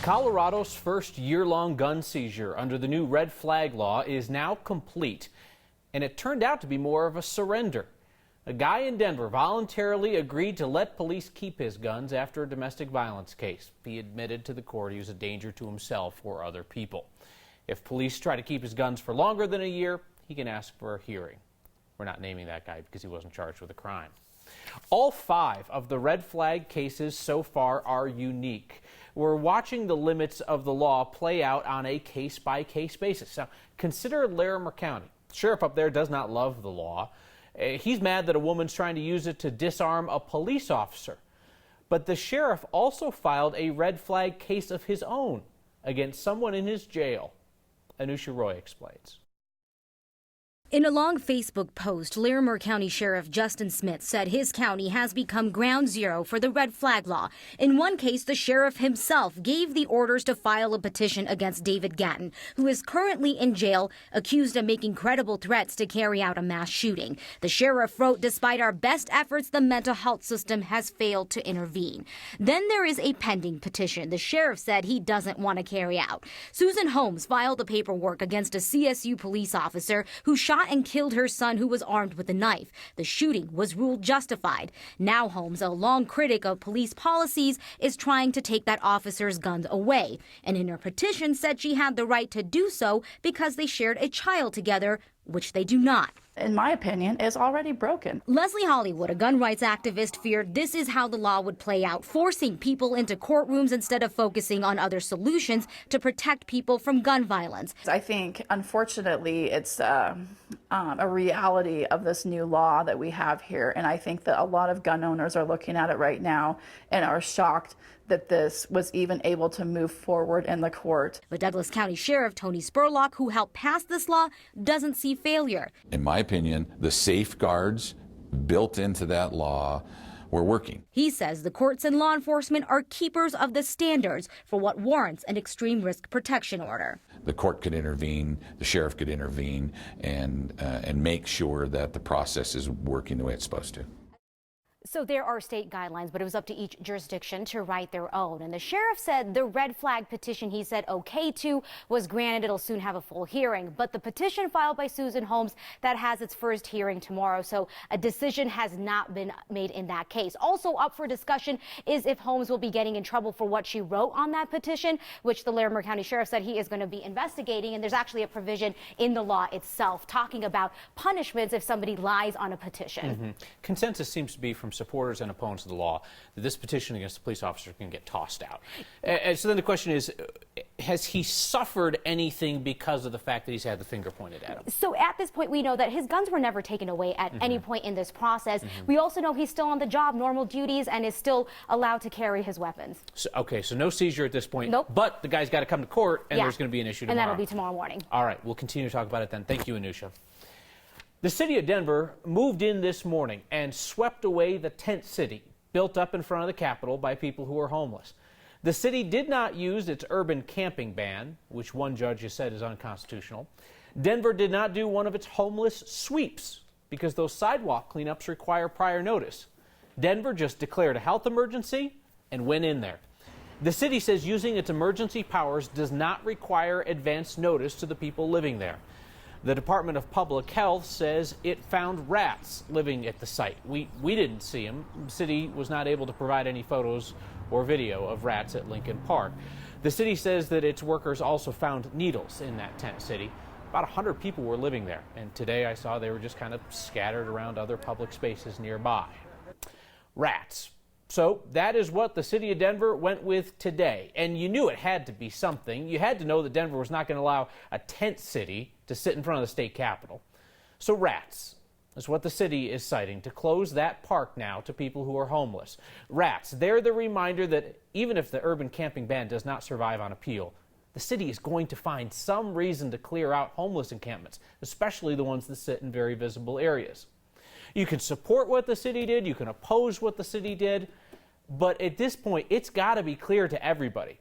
Colorado's first year-long gun seizure under the new red flag law is now complete, and it turned out to be more of a surrender. A guy in Denver voluntarily agreed to let police keep his guns after a domestic violence case. He admitted to the court he was a danger to himself or other people. If police try to keep his guns for longer than a year, he can ask for a hearing. We're not naming that guy because he wasn't charged with a crime. All 5 of the red flag cases so far are unique. We're watching the limits of the law play out on a case-by-case basis. Now, consider Larimer County. The sheriff up there does not love the law. He's mad that a woman's trying to use it to disarm a police officer. But the sheriff also filed a red flag case of his own against someone in his jail. Anusha Roy explains. In a long Facebook post, Larimer County Sheriff Justin Smith said his county has become ground zero for the red flag law. In one case, the sheriff himself gave the orders to file a petition against David Gatton, who is currently in jail, accused of making credible threats to carry out a mass shooting. The sheriff wrote, "Despite our best efforts, the mental health system has failed to intervene." Then there is a pending petition the sheriff said he doesn't want to carry out. Susan Holmes filed the paperwork against a CSU police officer who shot and killed her son, who was armed with a knife. The shooting was ruled justified. Now Holmes, a long critic of police policies, is trying to take that officer's guns away, and in her petition said she had the right to do so because they shared a child together, which they do not. In my opinion, is already broken. Leslie Hollywood, a gun rights activist, feared this is how the law would play out, forcing people into courtrooms instead of focusing on other solutions to protect people from gun violence. I think, unfortunately, it's a reality of this new law that we have here. And I think that a lot of gun owners are looking at it right now and are shocked that this was even able to move forward in the court. But Douglas County Sheriff Tony Spurlock, who helped pass this law, doesn't see failure. In my opinion, the safeguards built into that law were working. He says the courts and law enforcement are keepers of the standards for what warrants an extreme risk protection order. The court could intervene, the sheriff could intervene, and make sure that the process is working the way it's supposed to. So there are state guidelines, but it was up to each jurisdiction to write their own. And the sheriff said the red flag petition he said okay to was granted. It'll soon have a full hearing. But the petition filed by Susan Holmes, that has its first hearing tomorrow. So a decision has not been made in that case. Also up for discussion is if Holmes will be getting in trouble for what she wrote on that petition, which the Larimer County Sheriff said he is going to be investigating. And there's actually a provision in the law itself talking about punishments if somebody lies on a petition. Consensus seems to be from supporters and opponents of the law that this petition against the police officer can get tossed out. And so then the question is, has he suffered anything because of the fact that he's had the finger pointed at him? So at this point, we know that his guns were never taken away at any point in this process. We also know he's still on the job, normal duties, and is still allowed to carry his weapons. So, okay, so no seizure at this point. Nope. But the guy's got to come to court, and there's going to be an issue tomorrow. And that'll be tomorrow morning. All right, we'll continue to talk about it then. Thank you, Anusha. The city of Denver moved in this morning and swept away the tent city built up in front of the Capitol by people who are homeless. The city did not use its urban camping ban, which one judge has said is unconstitutional. Denver did not do one of its homeless sweeps because those sidewalk cleanups require prior notice. Denver just declared a health emergency and went in there. The city says using its emergency powers does not require advance notice to the people living there. The Department of Public Health says it found rats living at the site. We didn't see them. The city was not able to provide any photos or video of rats at Lincoln Park. The city says that its workers also found needles in that tent city. About 100 people were living there, and today I saw they were just kind of scattered around other public spaces nearby. Rats. So that is what the city of Denver went with today. And you knew it had to be something. You had to know that Denver was not going to allow a tent city to sit in front of the state capitol. So rats is what the city is citing to close that park now to people who are homeless. Rats, they're the reminder that even if the urban camping ban does not survive on appeal, the city is going to find some reason to clear out homeless encampments, especially the ones that sit in very visible areas. You can support what the city did, you can oppose what the city did, but at this point, it's got to be clear to everybody.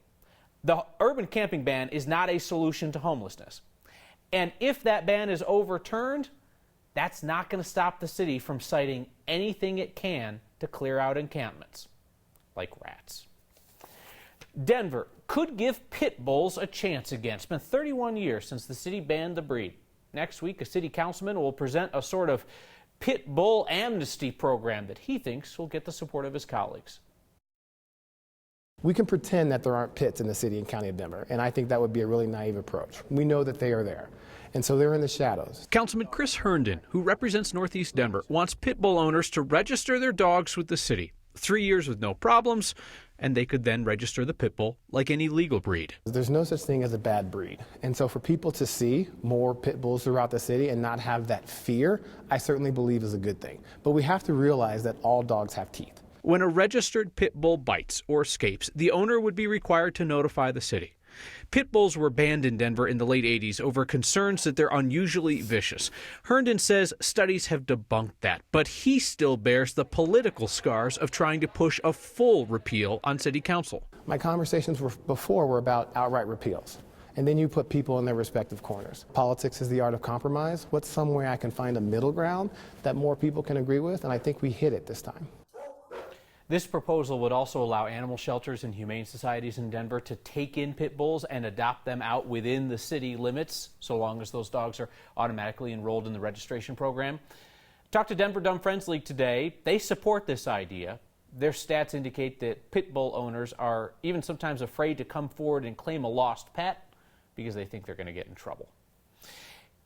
The urban camping ban is not a solution to homelessness. And if that ban is overturned, that's not going to stop the city from citing anything it can to clear out encampments, like rats. Denver could give pit bulls a chance again. It's been 31 years since the city banned the breed. Next week, a city councilman will present a sort of pit bull amnesty program that he thinks will get the support of his colleagues. We can pretend that there aren't pits in the city and county of Denver, and I think that would be a really naive approach. We know that they are there, and so they're in the shadows. Councilman Chris Herndon, who represents Northeast Denver, wants pit bull owners to register their dogs with the city. 3 years with no problems, and they could then register the pit bull like any legal breed. There's no such thing as a bad breed, and so for people to see more pit bulls throughout the city and not have that fear, I certainly believe is a good thing. But we have to realize that all dogs have teeth. When a registered pit bull bites or escapes, the owner would be required to notify the city. Pit bulls were banned in Denver in the late 80s over concerns that they're unusually vicious. Herndon says studies have debunked that, but he still bears the political scars of trying to push a full repeal on city council. My conversations before were about outright repeals. And then you put people in their respective corners. Politics is the art of compromise. What's some way I can find a middle ground that more people can agree with? And I think we hit it this time. This proposal would also allow animal shelters and humane societies in Denver to take in pit bulls and adopt them out within the city limits, so long as those dogs are automatically enrolled in the registration program. Talked to Denver Dumb Friends League today. They support this idea. Their stats indicate that pit bull owners are even sometimes afraid to come forward and claim a lost pet because they think they're going to get in trouble.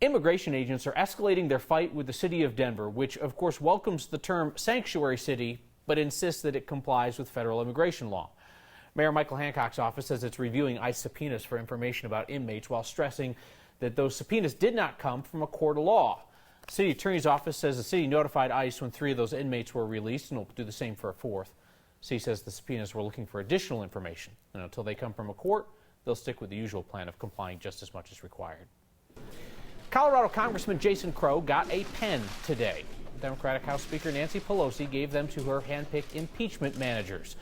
Immigration agents are escalating their fight with the city of Denver, which of course welcomes the term sanctuary city, but insists that it complies with federal immigration law. Mayor Michael Hancock's office says it's reviewing ICE subpoenas for information about inmates while stressing that those subpoenas did not come from a court of law. The city attorney's office says the city notified ICE when 3 of those inmates were released and will do the same for a 4th. The city says the subpoenas were looking for additional information, and until they come from a court, they'll stick with the usual plan of complying just as much as required. Colorado Congressman Jason Crow got a pen today. Democratic House Speaker Nancy Pelosi gave them to her hand-picked impeachment managers,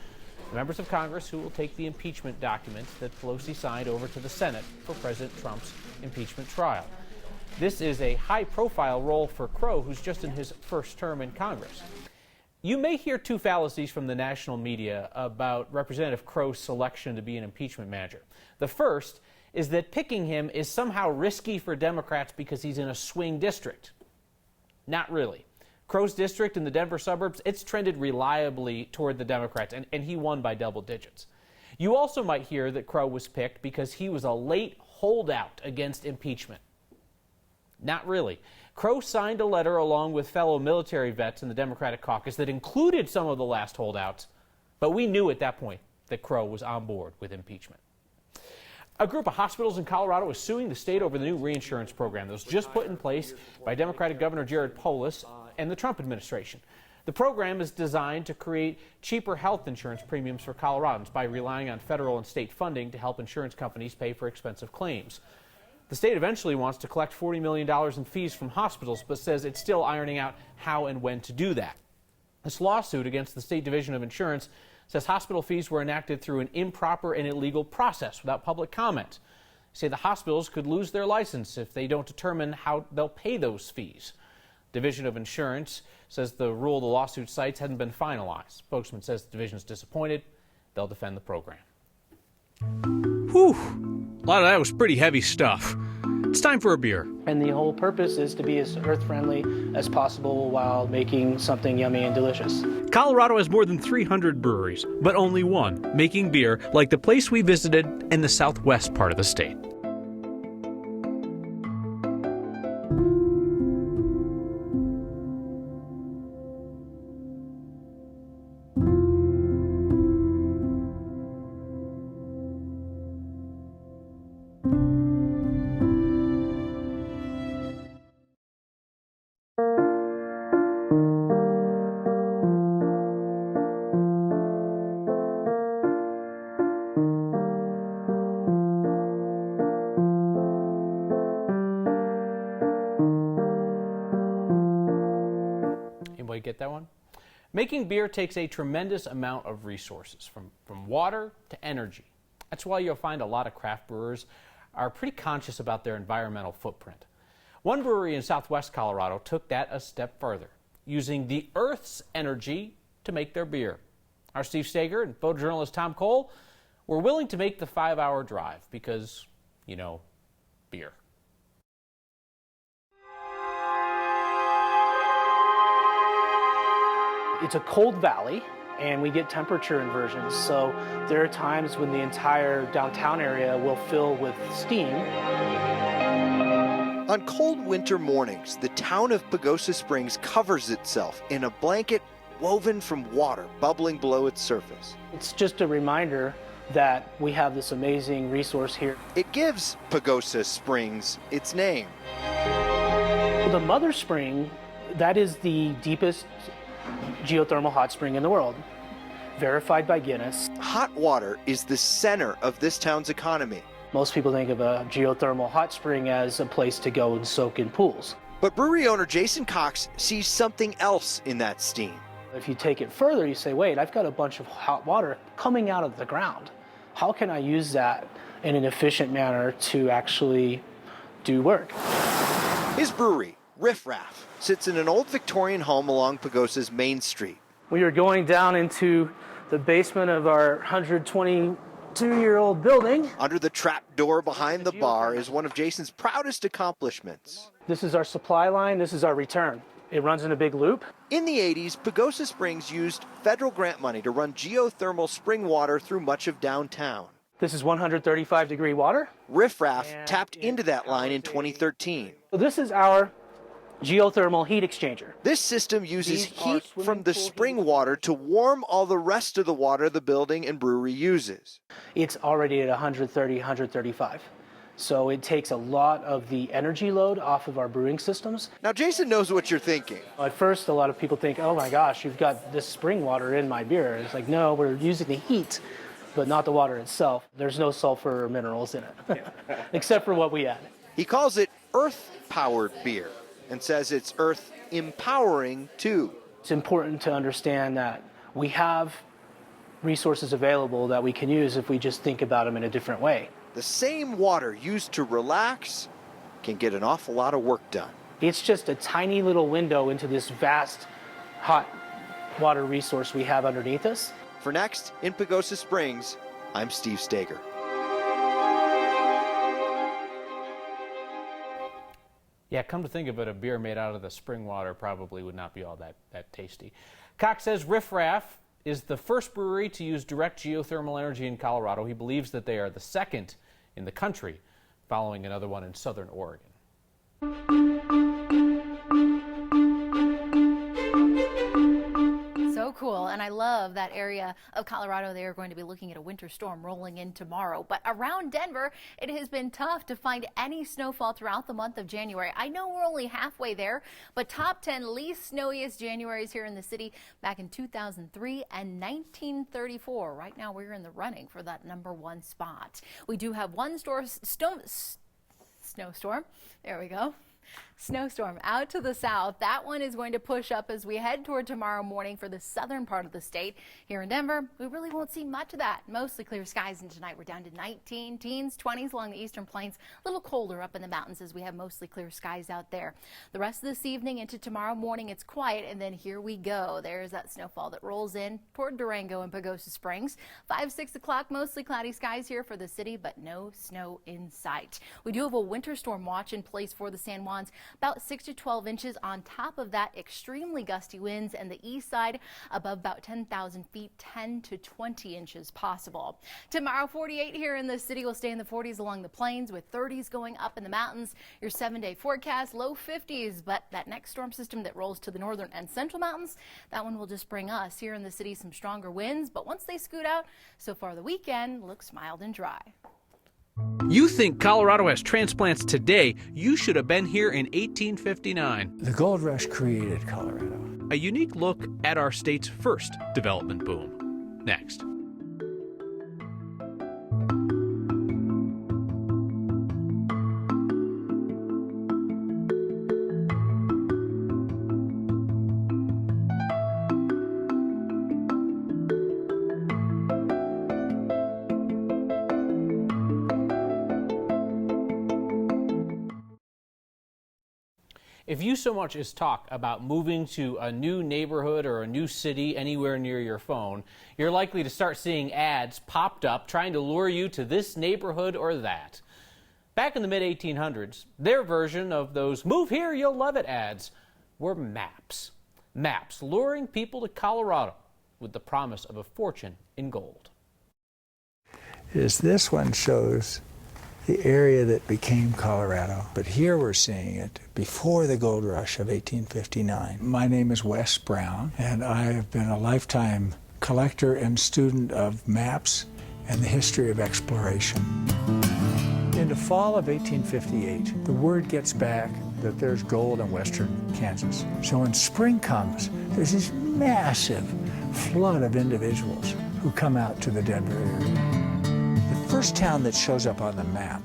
the members of Congress who will take the impeachment documents that Pelosi signed over to the Senate for President Trump's impeachment trial. This is a high-profile role for Crow, who's just in his first term in Congress. You may hear 2 fallacies from the national media about Representative Crow's selection to be an impeachment manager. The first is that picking him is somehow risky for Democrats because he's in a swing district. Not really. Crow's district in the Denver suburbs, it's trended reliably toward the Democrats, and he won by double digits. You also might hear that Crow was picked because he was a late holdout against impeachment. Not really. Crow signed a letter along with fellow military vets in the Democratic caucus that included some of the last holdouts, but we knew at that point that Crow was on board with impeachment. A group of hospitals in Colorado is suing the state over the new reinsurance program that was just put in place by Democratic Governor Jared Polis and the Trump administration. The program is designed to create cheaper health insurance premiums for Coloradans by relying on federal and state funding to help insurance companies pay for expensive claims. The state eventually wants to collect $40 million in fees from hospitals, but says it's still ironing out how and when to do that. This lawsuit against the State Division of Insurance says hospital fees were enacted through an improper and illegal process without public comment. They say the hospitals could lose their license if they don't determine how they'll pay those fees. Division of Insurance says the rule the lawsuit cites hadn't been finalized. Spokesman says the division is disappointed. They'll defend the program. Whew, a lot of that was pretty heavy stuff. It's time for a beer. And the whole purpose is to be as earth-friendly as possible while making something yummy and delicious. Colorado has more than 300 breweries, but only one making beer like the place we visited in the southwest part of the state. Get that one? Making beer takes a tremendous amount of resources, from water to energy. That's why you'll find a lot of craft brewers are pretty conscious about their environmental footprint. One brewery in southwest Colorado took that a step further, using the Earth's energy to make their beer. Our Steve Steger and photojournalist Tom Cole were willing to make the 5-hour drive because, beer. It's a cold valley, and we get temperature inversions, so there are times when the entire downtown area will fill with steam. On cold winter mornings, the town of Pagosa Springs covers itself in a blanket woven from water bubbling below its surface. It's just a reminder that we have this amazing resource here. It gives Pagosa Springs its name. The mother spring, that is the deepest geothermal hot spring in the world, verified by Guinness. Hot water is the center of this town's economy. Most people think of a geothermal hot spring as a place to go and soak in pools. But brewery owner Jason Cox sees something else in that steam. If you take it further, you say, wait, I've got a bunch of hot water coming out of the ground. How can I use that in an efficient manner to actually do work? His brewery, Riff Raff, sits in an old Victorian home along Pagosa's Main Street. We are going down into the basement of our 122-year-old building. Under the trap door behind the bar is one of Jason's proudest accomplishments. This is our supply line, this is our return. It runs in a big loop. In the 80s, Pagosa Springs used federal grant money to run geothermal spring water through much of downtown. This is 135-degree water. Riff Raff tapped into that line in 2013. So this is our geothermal heat exchanger. This system uses heat from the spring water to warm all the rest of the water the building and brewery uses. It's already at 130, 135. So it takes a lot of the energy load off of our brewing systems. Now, Jason knows what you're thinking. At first, a lot of people think, oh my gosh, you've got this spring water in my beer. It's like, no, we're using the heat, but not the water itself. There's no sulfur or minerals in it, except for what we add. He calls it earth-powered beer and says it's earth empowering too. It's important to understand that we have resources available that we can use if we just think about them in a different way. The same water used to relax can get an awful lot of work done. It's just a tiny little window into this vast hot water resource we have underneath us. For Next in Pagosa Springs, I'm Steve Stager. Yeah, come to think of it, a beer made out of the spring water probably would not be all that tasty. Cox says Riff Raff is the first brewery to use direct geothermal energy in Colorado. He believes that they are the second in the country, following another one in southern Oregon. So cool, and I love that area of Colorado. They are going to be looking at a winter storm rolling in tomorrow. But around Denver, it has been tough to find any snowfall throughout the month of January. I know we're only halfway there, but top 10 least snowiest Januaries here in the city back in 2003 and 1934. Right now, we're in the running for that #1 spot. We do have one snowstorm. There we go. Snowstorm out to the south. That one is going to push up as we head toward tomorrow morning for the southern part of the state. Here in Denver, we really won't see much of that. Mostly clear skies, and tonight we're down to 19, teens, 20s along the eastern plains. A little colder up in the mountains as we have mostly clear skies out there. The rest of this evening into tomorrow morning, it's quiet, and then here we go. There's that snowfall that rolls in toward Durango and Pagosa Springs. 5, 6 o'clock, mostly cloudy skies here for the city, but no snow in sight. We do have a winter storm watch in place for the San Juans. About 6 to 12 inches. On top of that, extremely gusty winds, and the east side above about 10,000 feet, 10 to 20 inches possible. Tomorrow, 48 here in the city. Will stay in the 40s along the plains, with 30s going up in the mountains. Your 7-day forecast, low 50s, but that next storm system that rolls to the northern and central mountains, that one will just bring us here in the city some stronger winds, but once they scoot out, so far the weekend looks mild and dry. You think Colorado has transplants today? You should have been here in 1859. The gold rush created Colorado. A unique look at our state's first development boom. Next. If you so much as talk about moving to a new neighborhood or a new city anywhere near your phone, you're likely to start seeing ads popped up trying to lure you to this neighborhood or that. Back in the mid-1800s, their version of those "move here, you'll love it" ads were maps. Maps luring people to Colorado with the promise of a fortune in gold. This one shows the area that became Colorado, but here we're seeing it before the gold rush of 1859. My name is Wes Brown, and I have been a lifetime collector and student of maps and the history of exploration. In the fall of 1858, the word gets back that there's gold in western Kansas. So when spring comes, there's this massive flood of individuals who come out to the Denver area. The first town that shows up on the map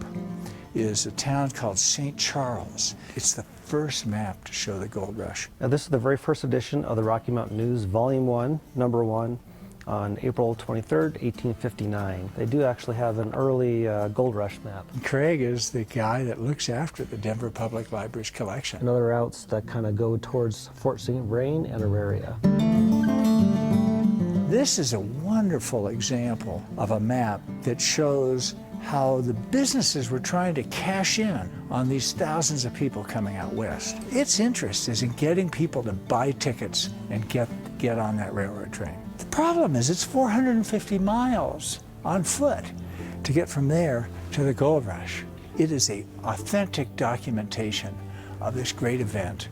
is a town called St. Charles. It's the first map to show the gold rush. Now, this is the very first edition of the Rocky Mountain News, Volume 1, Number 1, on April 23rd, 1859. They do actually have an early gold rush map. Craig is the guy that looks after the Denver Public Library's collection. And other routes that kind of go towards Fort St. Vrain and Auraria. This is a wonderful example of a map that shows how the businesses were trying to cash in on these thousands of people coming out west. Its interest is in getting people to buy tickets and get on that railroad train. The problem is it's 450 miles on foot to get from there to the gold rush. It is an authentic documentation of this great event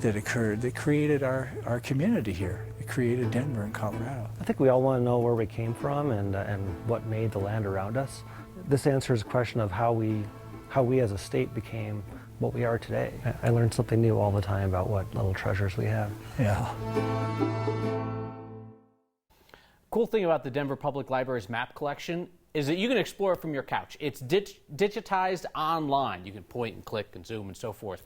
that occurred, that created our community here. It created Denver and Colorado. I think we all want to know where we came from and what made the land around us. This answers the question of how we as a state became what we are today. I learn something new all the time about what little treasures we have. Yeah. Cool thing about the Denver Public Library's map collection is that you can explore it from your couch. It's digitized online. You can point and click and zoom and so forth.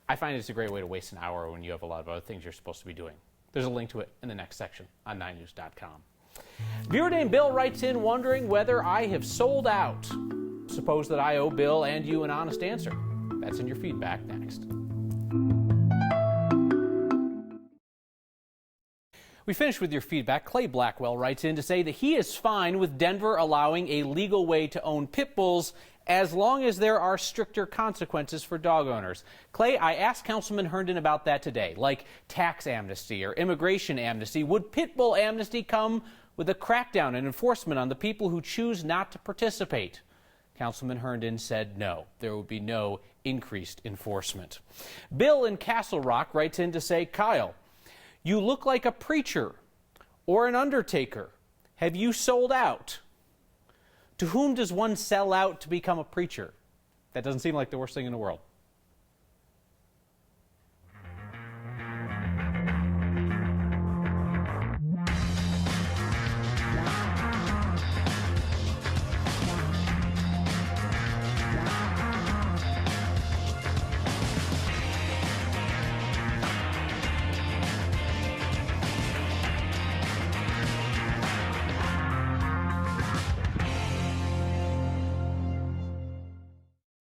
I find it's a great way to waste an hour when you have a lot of other things you're supposed to be doing. There's a link to it in the next section on 9news.com. Viewer named Bill writes in wondering whether I have sold out. Suppose that I owe Bill and you an honest answer. That's in your feedback next. We finish with your feedback. Clay Blackwell writes in to say that he is fine with Denver allowing a legal way to own pit bulls as long as there are stricter consequences for dog owners. Clay, I asked Councilman Herndon about that today, like tax amnesty or immigration amnesty. Would pit bull amnesty come with a crackdown and enforcement on the people who choose not to participate? Councilman Herndon said no, there would be no increased enforcement. Bill in Castle Rock writes in to say, Kyle, you look like a preacher or an undertaker. Have you sold out? To whom does one sell out to become a preacher? That doesn't seem like the worst thing in the world.